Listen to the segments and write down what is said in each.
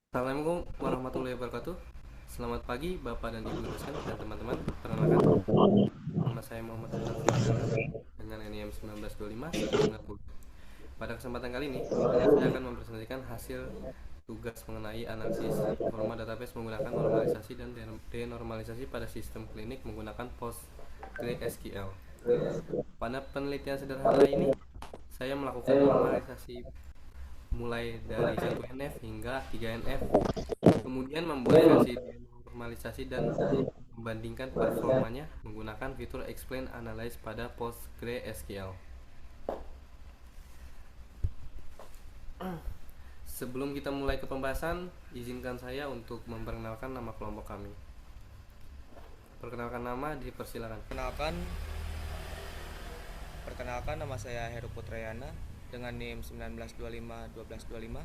Assalamualaikum warahmatullahi wabarakatuh. Selamat pagi Bapak dan Ibu dosen dan teman-teman. Perkenalkan, nama saya Muhammad Anwar Fauzana dengan NIM 1925-1090. Pada kesempatan kali ini, saya akan mempresentasikan hasil tugas mengenai analisis performa database menggunakan normalisasi dan denormalisasi pada sistem klinik menggunakan PostgreSQL. Pada penelitian sederhana ini, saya melakukan normalisasi mulai dari 1NF hingga 3NF, kemudian membuat versi normalisasi dan membandingkan performanya menggunakan fitur Explain Analyze pada PostgreSQL. Sebelum kita mulai ke pembahasan, izinkan saya untuk memperkenalkan nama kelompok kami. Perkenalkan nama, dipersilakan. Perkenalkan nama saya Heru Putrayana dengan NIM 1925-1225.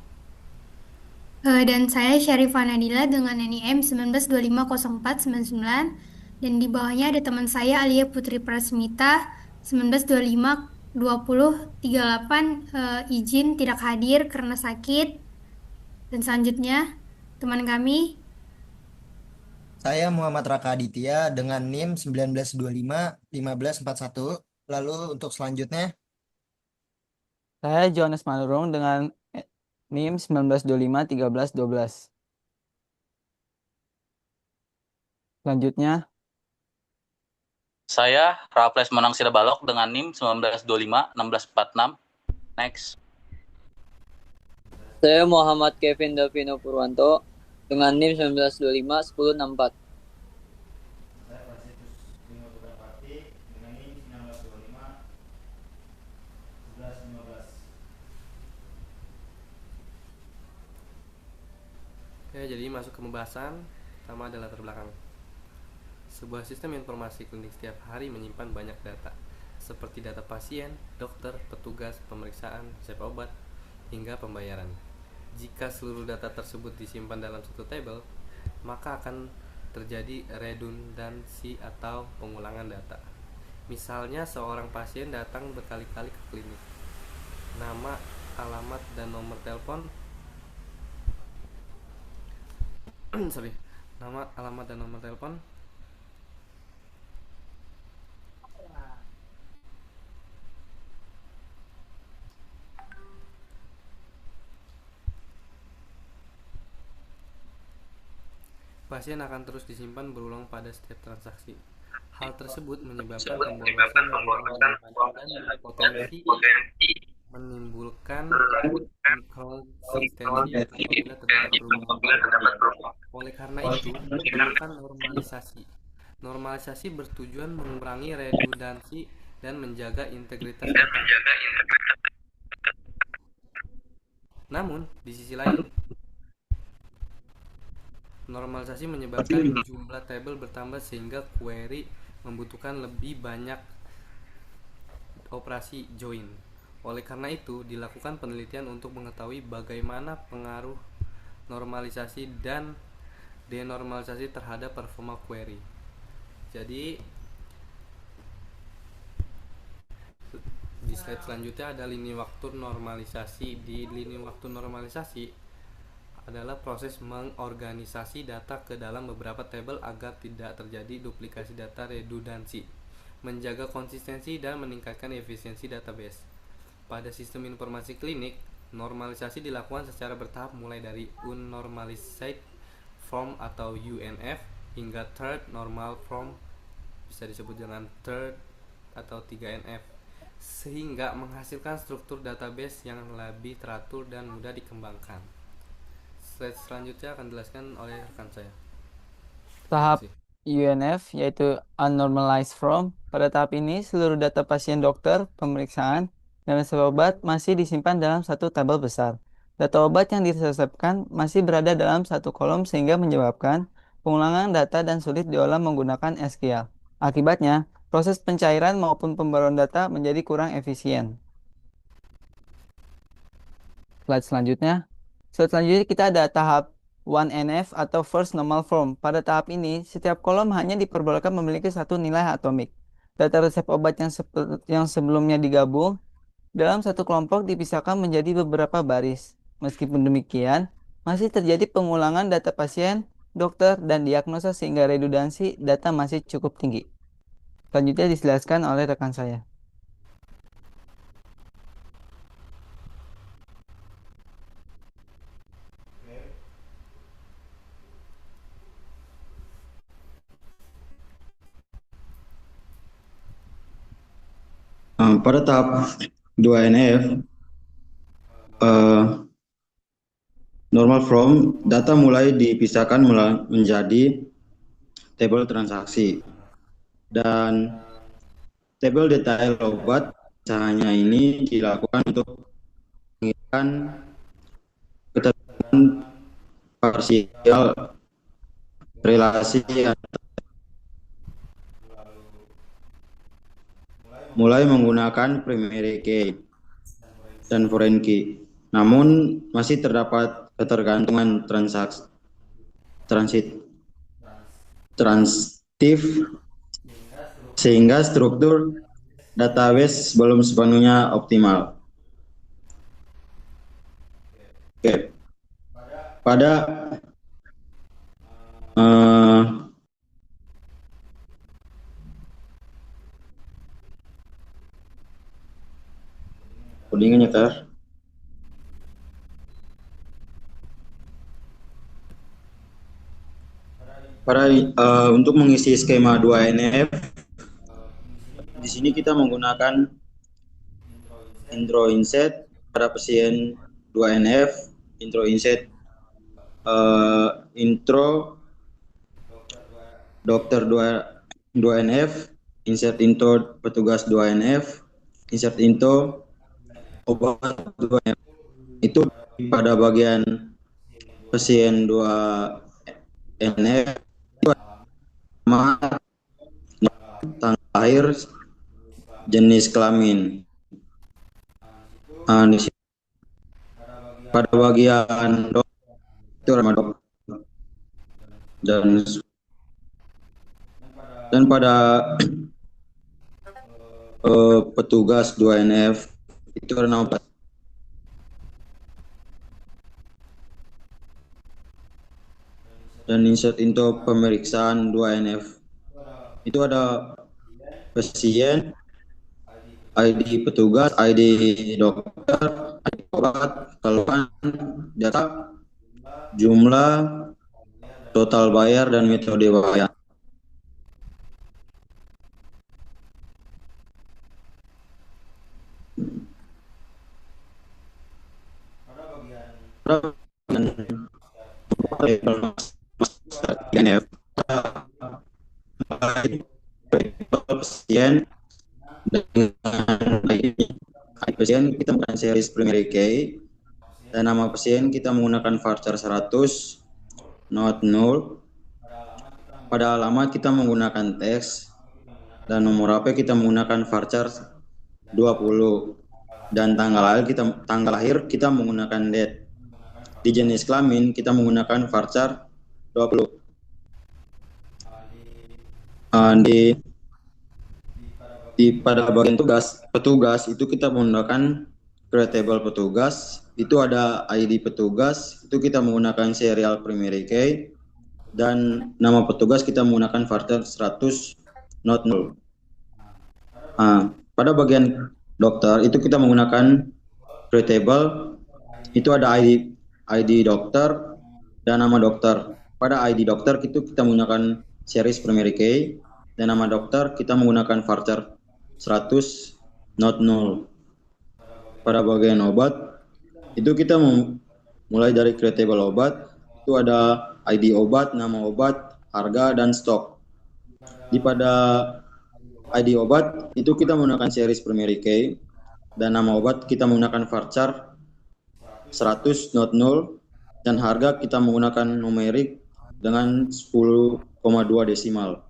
Dan saya Syarifah Nadila dengan NIM 19250499 dan di bawahnya ada teman saya Alia Putri Prasmita 19252038, izin tidak hadir karena sakit. Dan selanjutnya teman kami. Saya Muhammad Raka Aditya dengan NIM 1925-1541. Lalu untuk selanjutnya, Saya Johannes Manurung dengan NIM 1925-1312. Selanjutnya, Saya Raffles Monang Sirabalok dengan NIM 1925-1646. Next. Saya Muhammad Kevin Davino Purwanto dengan NIM 1925-1064. Oke, jadi masuk ke pembahasan. Pertama adalah latar belakang. Sebuah sistem informasi klinik setiap hari menyimpan banyak data, seperti data pasien, dokter, petugas, pemeriksaan, resep obat, hingga pembayaran. Jika seluruh data tersebut disimpan dalam satu tabel, maka akan terjadi redundansi atau pengulangan data. Misalnya seorang pasien datang berkali-kali ke klinik. Nama, alamat, dan nomor telepon nama, alamat, dan nomor telepon pasien akan terus disimpan berulang pada setiap transaksi. Hal tersebut menyebabkan pemborosan dan berpotensi menimbulkan inkonsistensi apabila terdapat perubahan. Oleh karena itu, diperlukan normalisasi. Normalisasi bertujuan mengurangi redundansi dan menjaga integritas data. Namun, di sisi lain, normalisasi menyebabkan jumlah tabel bertambah sehingga query membutuhkan lebih banyak operasi join. Oleh karena itu, dilakukan penelitian untuk mengetahui bagaimana pengaruh normalisasi dan denormalisasi terhadap performa query. Jadi, di slide selanjutnya ada lini waktu normalisasi. Di lini waktu normalisasi adalah proses mengorganisasi data ke dalam beberapa tabel agar tidak terjadi duplikasi data, redundansi, menjaga konsistensi, dan meningkatkan efisiensi database. Pada sistem informasi klinik, normalisasi dilakukan secara bertahap mulai dari unnormalized form atau UNF hingga third normal form, bisa disebut dengan third atau 3NF, sehingga menghasilkan struktur database yang lebih teratur dan mudah dikembangkan. Slide selanjutnya akan dijelaskan oleh rekan saya. tahap UNF yaitu Unnormalized Form. Pada tahap ini, seluruh data pasien dokter, pemeriksaan, dan resep obat masih disimpan dalam satu tabel besar. Data obat yang diresepkan masih berada dalam satu kolom sehingga menyebabkan pengulangan data dan sulit diolah menggunakan SQL. Akibatnya, proses pencairan maupun pembaruan data menjadi kurang efisien. Slide selanjutnya. Slide selanjutnya kita ada tahap 1NF atau First Normal Form. Pada tahap ini, setiap kolom hanya diperbolehkan memiliki satu nilai atomik. Data resep obat yang sebelumnya digabung dalam satu kelompok dipisahkan menjadi beberapa baris. Meskipun demikian, masih terjadi pengulangan data pasien, dokter, dan diagnosa sehingga redundansi data masih cukup tinggi. Selanjutnya dijelaskan oleh rekan saya. Pada tahap 2NF, normal form data mulai dipisahkan menjadi tabel transaksi dan tabel detail obat. Caranya ini dilakukan untuk menginginkan ketentuan parsial relasi mulai menggunakan primary key dan foreign key. Namun masih terdapat ketergantungan transitif sehingga struktur database belum sepenuhnya optimal. Oke. Pada codingannya Ter. Untuk mengisi skema 2NF, di sini kita menggunakan intro inset pada pasien 2NF, intro inset intro dokter 2NF, insert into petugas 2NF, insert into obat 2NF. Itu pada bagian pasien 2NF, tanggal lahir, jenis kelamin. Pada bagian dokter dan pada petugas 2NF itu ada nama dan insert into pemeriksaan 2NF itu ada pasien, ID petugas, ID dokter, ID obat, keluhan, data, jumlah, total bayar, dan metode bayar. Pasien pasien kita menggunakan series primary key dan nama pasien kita menggunakan varchar 100 not null. Pada alamat kita menggunakan teks dan nomor HP kita menggunakan varchar 20 dan tanggal lahir kita menggunakan date. Di jenis kelamin kita menggunakan varchar 20. Pada bagian petugas itu kita menggunakan creatable petugas, itu ada ID petugas, itu kita menggunakan serial primary key dan nama petugas kita menggunakan varchar 100 not null. Pada bagian dokter itu kita menggunakan creatable, itu ada ID dokter dan nama dokter. Pada ID dokter itu kita menggunakan series primary key dan nama dokter kita menggunakan varchar 100 not null. Pada bagian obat itu kita mulai dari creatable obat, itu ada ID obat, nama obat, harga, dan stok. Pada ID obat itu kita menggunakan series primary key dan nama obat kita menggunakan varchar 100 not null dan harga kita menggunakan numerik dengan 10,2 desimal.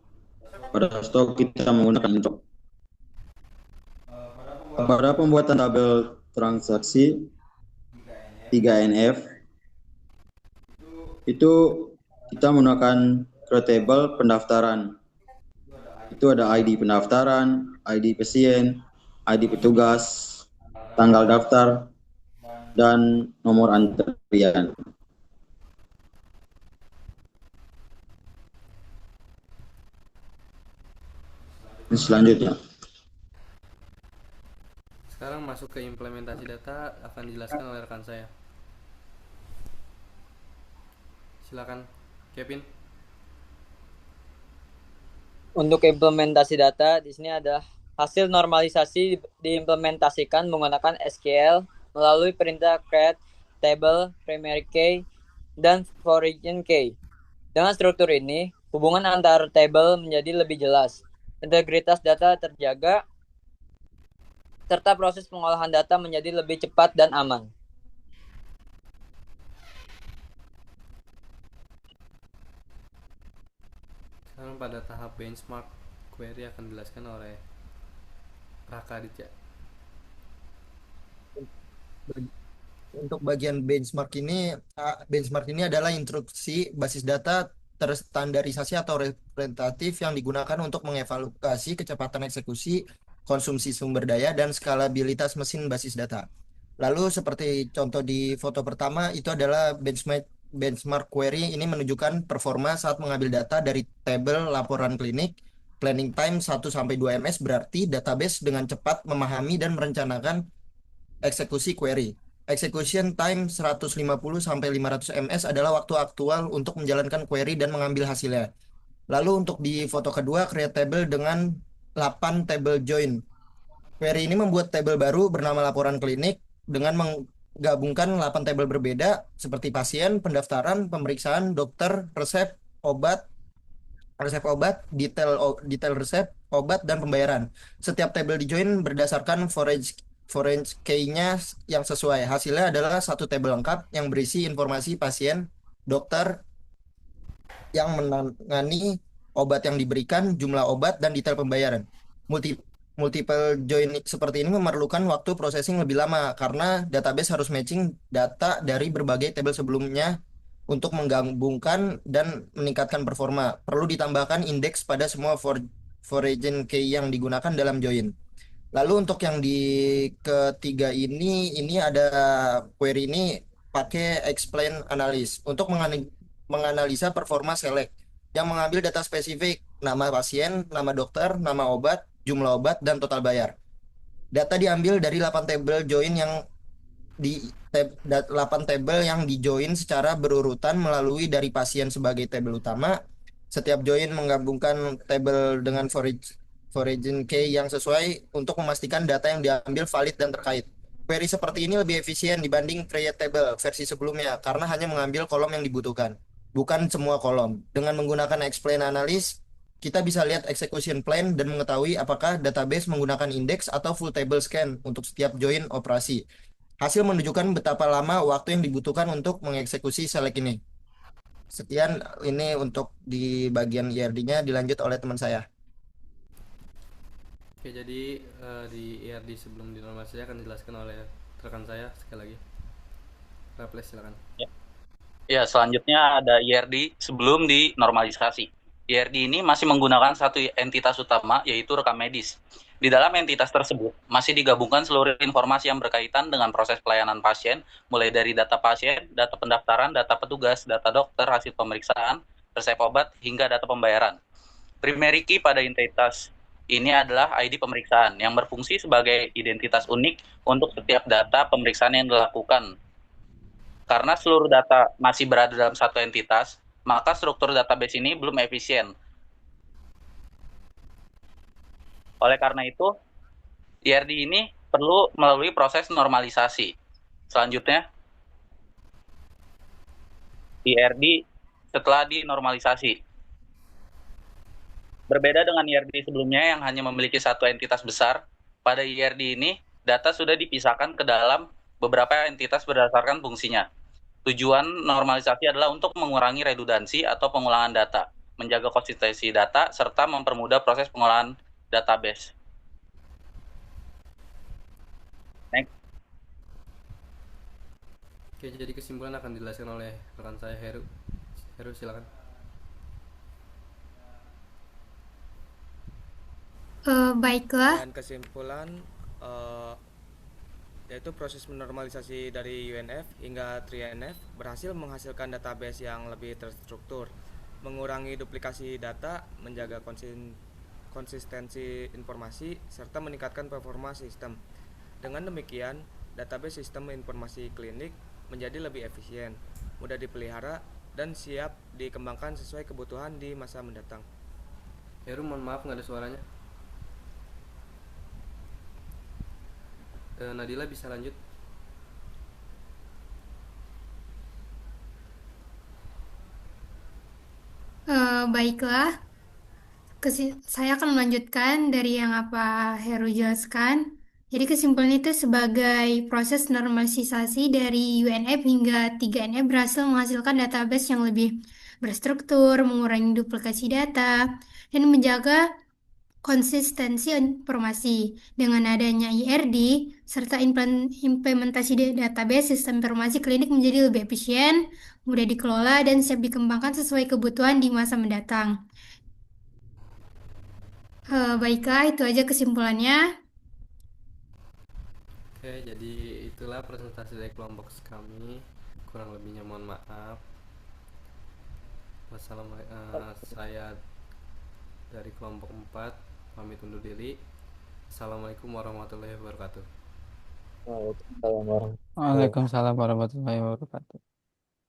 Pada stok kita menggunakan intro. Pada pembuatan tabel transaksi 3NF itu kita menggunakan creatable pendaftaran. Itu ada ID pendaftaran, ID pasien, ID petugas, tanggal daftar, dan nomor antrian. Selanjutnya. Sekarang masuk ke implementasi data akan dijelaskan oleh rekan saya. Silakan, Kevin. Untuk implementasi data di sini ada hasil normalisasi diimplementasikan menggunakan SQL melalui perintah create table, primary key, dan origin key. Dengan struktur ini, hubungan antar table menjadi lebih jelas, integritas data terjaga, serta proses pengolahan data menjadi lebih cepat dan aman. Sekarang pada tahap benchmark query akan dijelaskan oleh Raka Aditya. Untuk bagian benchmark ini adalah instruksi basis data terstandarisasi atau representatif yang digunakan untuk mengevaluasi kecepatan eksekusi, konsumsi sumber daya, dan skalabilitas mesin basis data. Lalu seperti contoh di foto pertama itu adalah benchmark query. Ini menunjukkan performa saat mengambil data dari tabel laporan klinik. Planning time 1-2 ms berarti database dengan cepat memahami dan merencanakan eksekusi query. Execution time 150-500 ms adalah waktu aktual untuk menjalankan query dan mengambil hasilnya. Lalu untuk di foto kedua, create table dengan 8 table join. Query ini membuat table baru bernama laporan klinik dengan menggabungkan 8 table berbeda seperti pasien, pendaftaran, pemeriksaan, dokter, resep obat, detail resep obat, dan pembayaran. Setiap table di join berdasarkan foreign key-nya yang sesuai. Hasilnya adalah satu tabel lengkap yang berisi informasi pasien, dokter yang menangani, obat yang diberikan, jumlah obat, dan detail pembayaran. Multiple join seperti ini memerlukan waktu processing lebih lama karena database harus matching data dari berbagai tabel sebelumnya untuk menggabungkan dan meningkatkan performa. Perlu ditambahkan indeks pada semua foreign key yang digunakan dalam join. Lalu untuk yang di ketiga ini ada query ini pakai explain analysis untuk menganalisa performa select yang mengambil data spesifik, nama pasien, nama dokter, nama obat, jumlah obat, dan total bayar. Data diambil dari 8 table join yang 8 table yang dijoin secara berurutan melalui dari pasien sebagai table utama. Setiap join menggabungkan table dengan foreign key yang sesuai untuk memastikan data yang diambil valid dan terkait. Query seperti ini lebih efisien dibanding create table versi sebelumnya karena hanya mengambil kolom yang dibutuhkan, bukan semua kolom. Dengan menggunakan explain analysis, kita bisa lihat execution plan dan mengetahui apakah database menggunakan indeks atau full table scan untuk setiap join operasi. Hasil menunjukkan betapa lama waktu yang dibutuhkan untuk mengeksekusi select ini. Sekian ini untuk di bagian IRD-nya, dilanjut oleh teman saya. Oke, jadi di IRD sebelum dinormalisasi akan dijelaskan oleh rekan saya sekali lagi. Raples, silakan. Ya, selanjutnya ada IRD sebelum dinormalisasi. IRD ini masih menggunakan satu entitas utama, yaitu rekam medis. Di dalam entitas tersebut, masih digabungkan seluruh informasi yang berkaitan dengan proses pelayanan pasien, mulai dari data pasien, data pendaftaran, data petugas, data dokter, hasil pemeriksaan, resep obat, hingga data pembayaran. Primary key pada entitas ini adalah ID pemeriksaan, yang berfungsi sebagai identitas unik untuk setiap data pemeriksaan yang dilakukan. Karena seluruh data masih berada dalam satu entitas, maka struktur database ini belum efisien. Oleh karena itu, IRD ini perlu melalui proses normalisasi. Selanjutnya, IRD setelah dinormalisasi. Berbeda dengan IRD sebelumnya yang hanya memiliki satu entitas besar, pada IRD ini data sudah dipisahkan ke dalam beberapa entitas berdasarkan fungsinya. Tujuan normalisasi adalah untuk mengurangi redundansi atau pengulangan data, menjaga konsistensi data, serta mempermudah proses pengolahan database. Next. Oke, jadi kesimpulan akan dijelaskan oleh rekan saya Heru. Heru, silakan. Baiklah. Dan kesimpulan yaitu proses menormalisasi dari UNF hingga 3NF berhasil menghasilkan database yang lebih terstruktur, mengurangi duplikasi data, menjaga konsistensi informasi, serta meningkatkan performa sistem. Dengan demikian, database sistem informasi klinik menjadi lebih efisien, mudah dipelihara, dan siap dikembangkan sesuai kebutuhan di masa mendatang. Heru, mohon maaf nggak ada suaranya. Nadila bisa lanjut. Baiklah, saya akan melanjutkan dari yang apa Heru jelaskan. Jadi kesimpulan itu sebagai proses normalisasi dari UNF hingga 3NF berhasil menghasilkan database yang lebih berstruktur, mengurangi duplikasi data, dan menjaga konsistensi informasi. Dengan adanya IRD serta implementasi database, sistem informasi klinik menjadi lebih efisien, mudah dikelola, dan siap dikembangkan sesuai kebutuhan di masa mendatang. Baiklah, itu aja kesimpulannya. Oke, jadi itulah presentasi dari kelompok kami. Kurang lebihnya mohon maaf. Saya dari kelompok 4 pamit undur diri. Assalamualaikum warahmatullahi wabarakatuh. Waalaikumsalam warahmatullahi wabarakatuh. Waalaikumsalam warahmatullahi wabarakatuh.